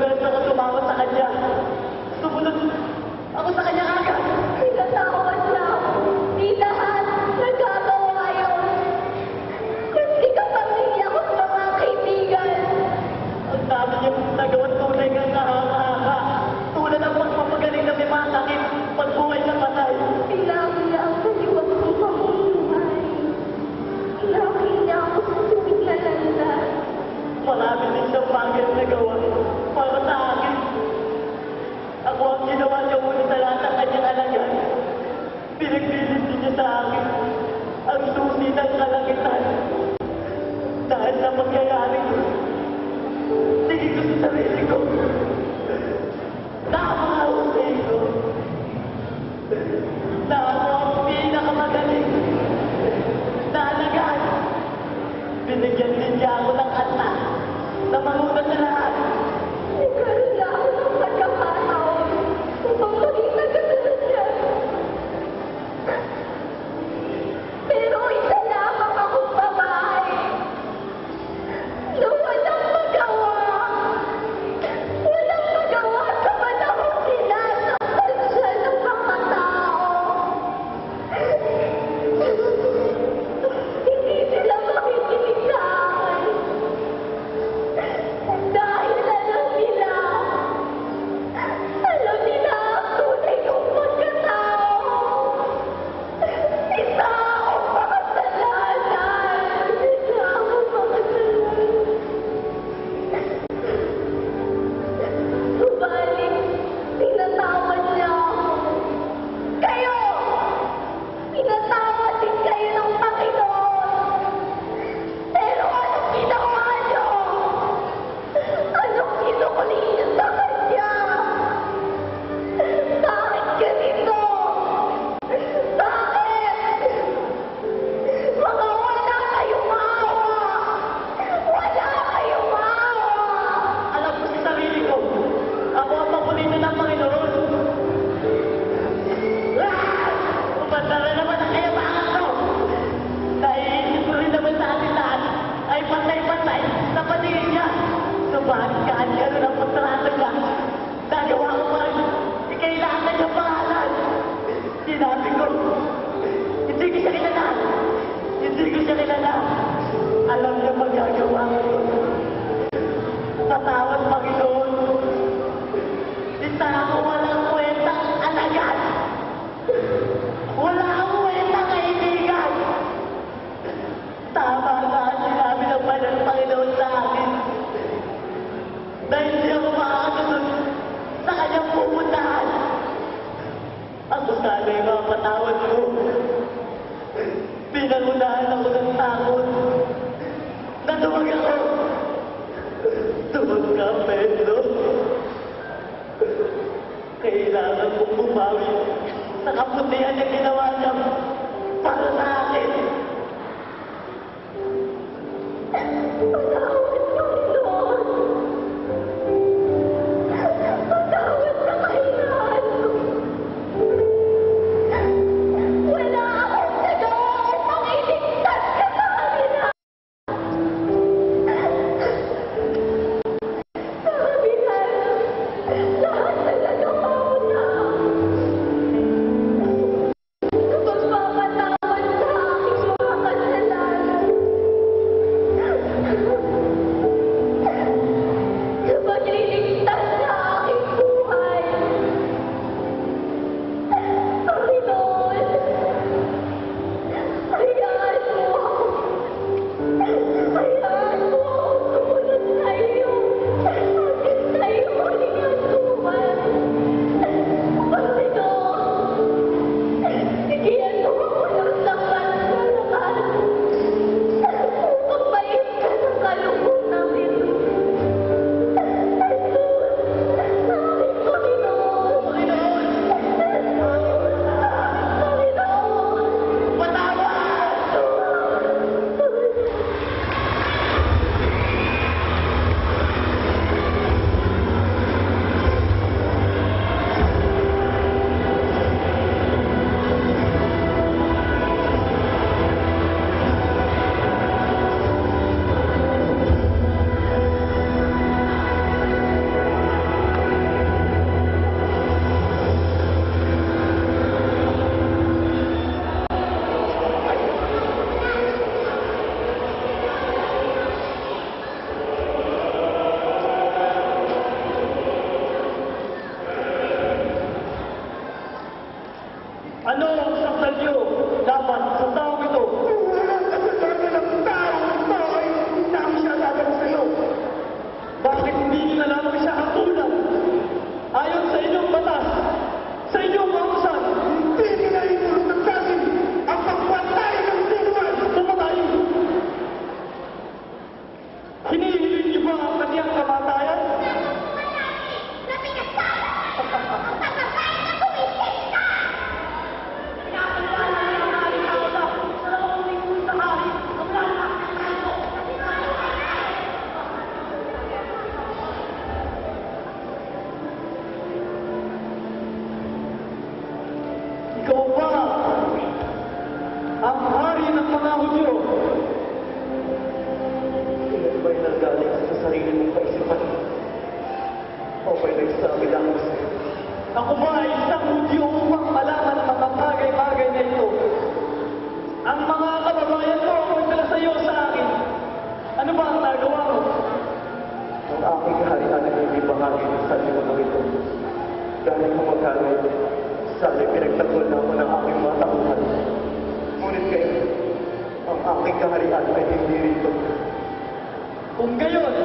beses ako tumawag sa kanya. Sumunod ako sa kanya agad. Pinatawad niya ako. Di lahat nagagawa yun. Hindi ka pamilya ko sa mga kaibigan. Ang dami niyang nagawang tunay ng nakakaka. Tulad ang pagpapagaling na may mga sakit, pagbuhay sa patay. Ilaki ang kaliwag kong pamumuhay. Ilaki niya ako sa tuwing na landas. Marami din siyang bagay na nagawa para sa akin. Ako ang ginawa niya muna sa lahat ng kanyang alagaan. Pinagbilis din niya sa akin ang susi ng kalangitan. Dahil sa mangyayari ko, tingin ko sa sarili ko. Nakakahusay ko. Na ako ang pinakamagaling na alagaan. Binigyan din niya ako ng anak na mangunat sa lahat. Nagkaroon na ako ng pagkakataon upang maging nagkasunod niya. Pero isa lamang akong babae na walang magawa. Walang magawa sa panahong sinasaktan siya ng mga tao. Hindi sila makikinig sa akin. Dahil alam nila ang tunay kong pagkatao. Isa akong makasalanan. Isa akong makasalanan. Subalit, pinatawad niya ako. Kayo! Pinatawad din kayo ng Panginoon. Pero anong ginawa niyo? Anong kinukuli niyo sa kanya? Bakit ganito? Bakit? Mga wala kayong maawa! Wala kayong maawa! Alam ko sa sarili ko, ako ang paborito ng Panginoon. Umanda na naman ang kayabangan ko. Naiisip ko rin naman sa atin lahat ay patay-patay sa patingin niya. Subalit kahit gano'n ang pagtrato niya, nagawa ko pa rin ikailangan niyang pangalan. Sinabi ko, hindi ko siya kilala. Hindi ko siya kilala. Alam niya magagawa ko. Patawad, Panginoon. Isa ako walang kwentang alagaan. Wala akong kwentang kaibigan. Tama na ang sinabi ng Panginoon sa akin. Dahil hindi ako makakasunod sa kanyang pupuntahan. Ako sana'y mapatawad ko. Pinangunahan ako ng takot. Natuwag ako. Tuwag ka, Pedro. Kailangan kong bumawi sa kaputihan na ginawa niya para sa akin. Patawad, Panginoon. Patawad sa kahinaan ko. Wala akong nagawa upang iligtas Ikaw ba ang hari ng mga Hudyo? Ilan ba'y nagaling sa sarili mong kaisipan? O ba'y nagsabi lamang sa'yo? Ako ba ay isang Hudyo upang malaman ang mga bagay-bagay na ito? Ang mga kababayan mo ang magdala sa iyo sa akin. Ano ba ang nagawa mo? Ang aking kaharian ay hindi bahagi ng sanlibutan ito. Dahil kung magkano, sana'y pinagtanggol na ako ng aking mga tauhan. Ngunit kayo, ang aking kaharian ay hindi rito. Kung gayon,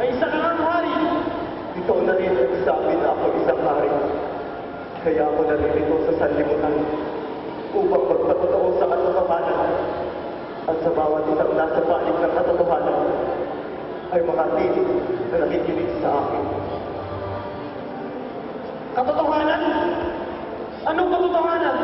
ay isa ka ng hari. Ito na rin nagsabi na ako isang hari. Kaya ako naririto sa sanlibutan upang magpatotoo sa katotohanan. At sa bawat isang nasa panig ng katotohanan ay makatinig na nakikinig sa akin. Katotohanan? Anong katotohanan?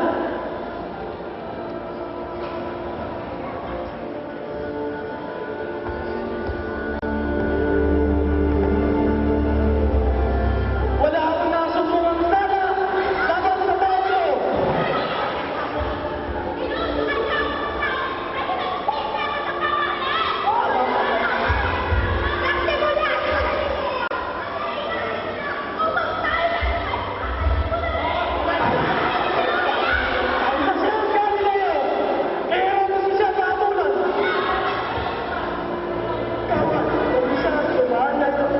Wala akong nasumbungang sala laban sa tao. Ang nasiyang Galileo, ewan mo siya patulan. Kawan, kung siya sumanan ako.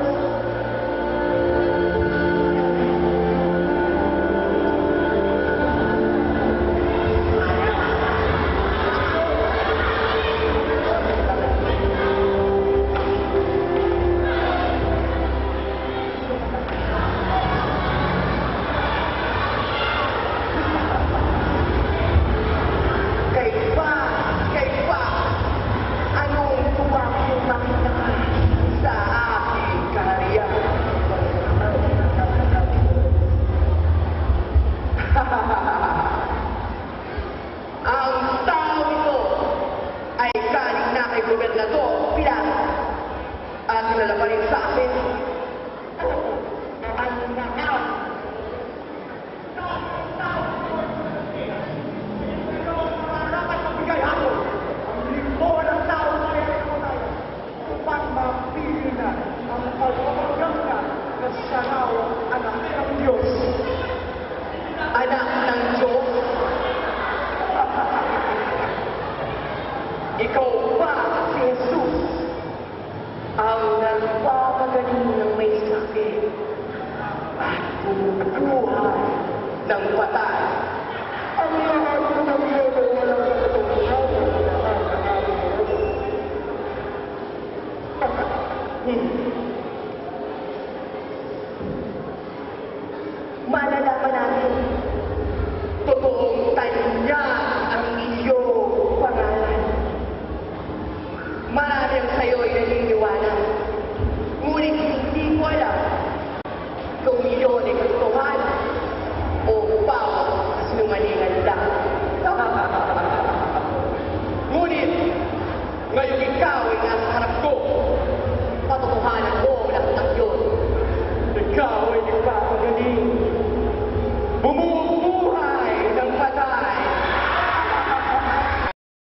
Kaipa, anong tuwang makita sa aking kaharian? Ang tao ito ay galing na kay Gobernador Pilar at kilala pa rin sa akin. Dapat magbigay ako ang linggo ng tao na ay upang mapili na ang pagpapaganda na siya raw anak ng Diyos. Anak ng Diyos. Ikaw ba si Jesus ang nagpapagaling ng may sakit at bumubuhay ng patay? Ang lahat ko ng Diyos ay walang katotohanan na nakakaamin. Malalaman natin, totoong tanya ang iyong pangalan. Marami ang sa'yo'y naniniwala. Ngunit hindi ko alam kung iyon ay katotohanan o bawat sinungalingan lang. Ngunit, ngayong ikaw ay nasa harap ko, patotohanan mo ang lahat ng yun. Ikaw ay